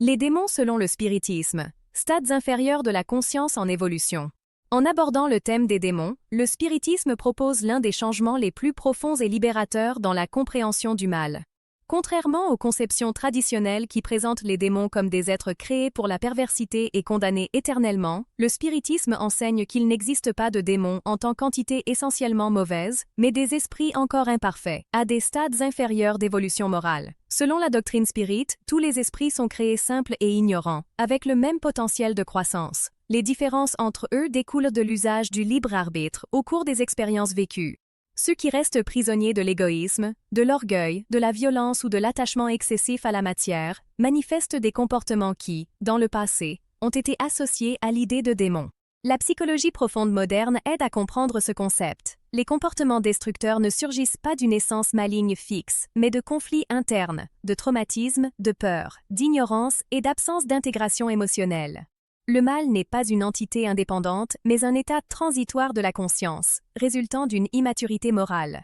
Les démons selon le spiritisme, stades inférieurs de la conscience en évolution. En abordant le thème des démons, le spiritisme propose l'un des changements les plus profonds et libérateurs dans la compréhension du mal. Contrairement aux conceptions traditionnelles qui présentent les démons comme des êtres créés pour la perversité et condamnés éternellement, le spiritisme enseigne qu'il n'existe pas de démons en tant qu'entité essentiellement mauvaise, mais des esprits encore imparfaits, à des stades inférieurs d'évolution morale. Selon la doctrine spirit, tous les esprits sont créés simples et ignorants, avec le même potentiel de croissance. Les différences entre eux découlent de l'usage du libre arbitre au cours des expériences vécues. Ceux qui restent prisonniers de l'égoïsme, de l'orgueil, de la violence ou de l'attachement excessif à la matière manifestent des comportements qui, dans le passé, ont été associés à l'idée de démon. La psychologie profonde moderne aide à comprendre ce concept. Les comportements destructeurs ne surgissent pas d'une essence maligne fixe, mais de conflits internes, de traumatismes, de peur, d'ignorance et d'absence d'intégration émotionnelle. Le mal n'est pas une entité indépendante, mais un état transitoire de la conscience, résultant d'une immaturité morale.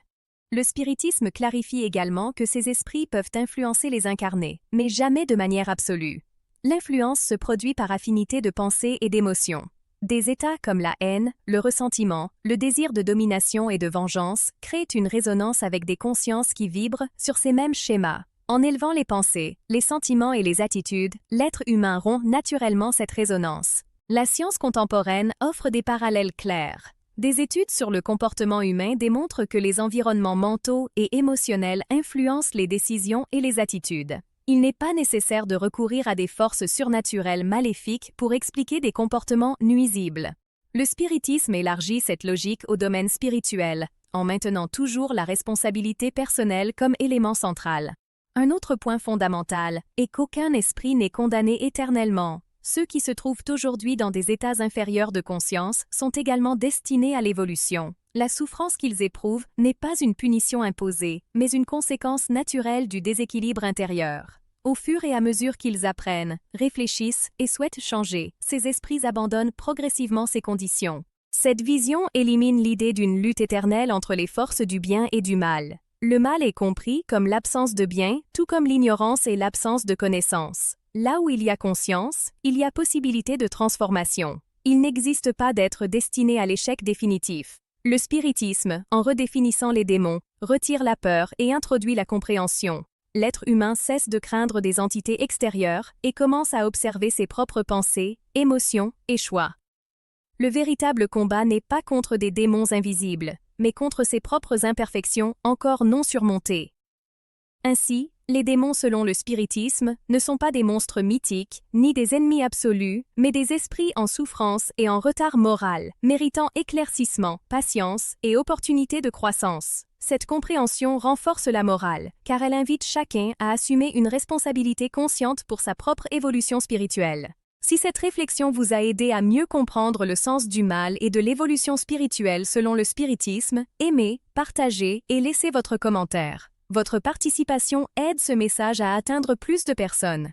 Le spiritisme clarifie également que ces esprits peuvent influencer les incarnés, mais jamais de manière absolue. L'influence se produit par affinité de pensée et d'émotion. Des états comme la haine, le ressentiment, le désir de domination et de vengeance créent une résonance avec des consciences qui vibrent sur ces mêmes schémas. En élevant les pensées, les sentiments et les attitudes, l'être humain rompt naturellement cette résonance. La science contemporaine offre des parallèles clairs. Des études sur le comportement humain démontrent que les environnements mentaux et émotionnels influencent les décisions et les attitudes. Il n'est pas nécessaire de recourir à des forces surnaturelles maléfiques pour expliquer des comportements nuisibles. Le spiritisme élargit cette logique au domaine spirituel, en maintenant toujours la responsabilité personnelle comme élément central. Un autre point fondamental est qu'aucun esprit n'est condamné éternellement. Ceux qui se trouvent aujourd'hui dans des états inférieurs de conscience sont également destinés à l'évolution. La souffrance qu'ils éprouvent n'est pas une punition imposée, mais une conséquence naturelle du déséquilibre intérieur. Au fur et à mesure qu'ils apprennent, réfléchissent et souhaitent changer, ces esprits abandonnent progressivement ces conditions. Cette vision élimine l'idée d'une lutte éternelle entre les forces du bien et du mal. Le mal est compris comme l'absence de bien, tout comme l'ignorance et l'absence de connaissance. Là où il y a conscience, il y a possibilité de transformation. Il n'existe pas d'être destiné à l'échec définitif. Le spiritisme, en redéfinissant les démons, retire la peur et introduit la compréhension. L'être humain cesse de craindre des entités extérieures et commence à observer ses propres pensées, émotions et choix. Le véritable combat n'est pas contre des démons invisibles, mais contre ses propres imperfections encore non surmontées. Ainsi, les démons selon le spiritisme ne sont pas des monstres mythiques, ni des ennemis absolus, mais des esprits en souffrance et en retard moral, méritant éclaircissement, patience et opportunité de croissance. Cette compréhension renforce la morale, car elle invite chacun à assumer une responsabilité consciente pour sa propre évolution spirituelle. Si cette réflexion vous a aidé à mieux comprendre le sens du mal et de l'évolution spirituelle selon le spiritisme, aimez, partagez et laissez votre commentaire. Votre participation aide ce message à atteindre plus de personnes.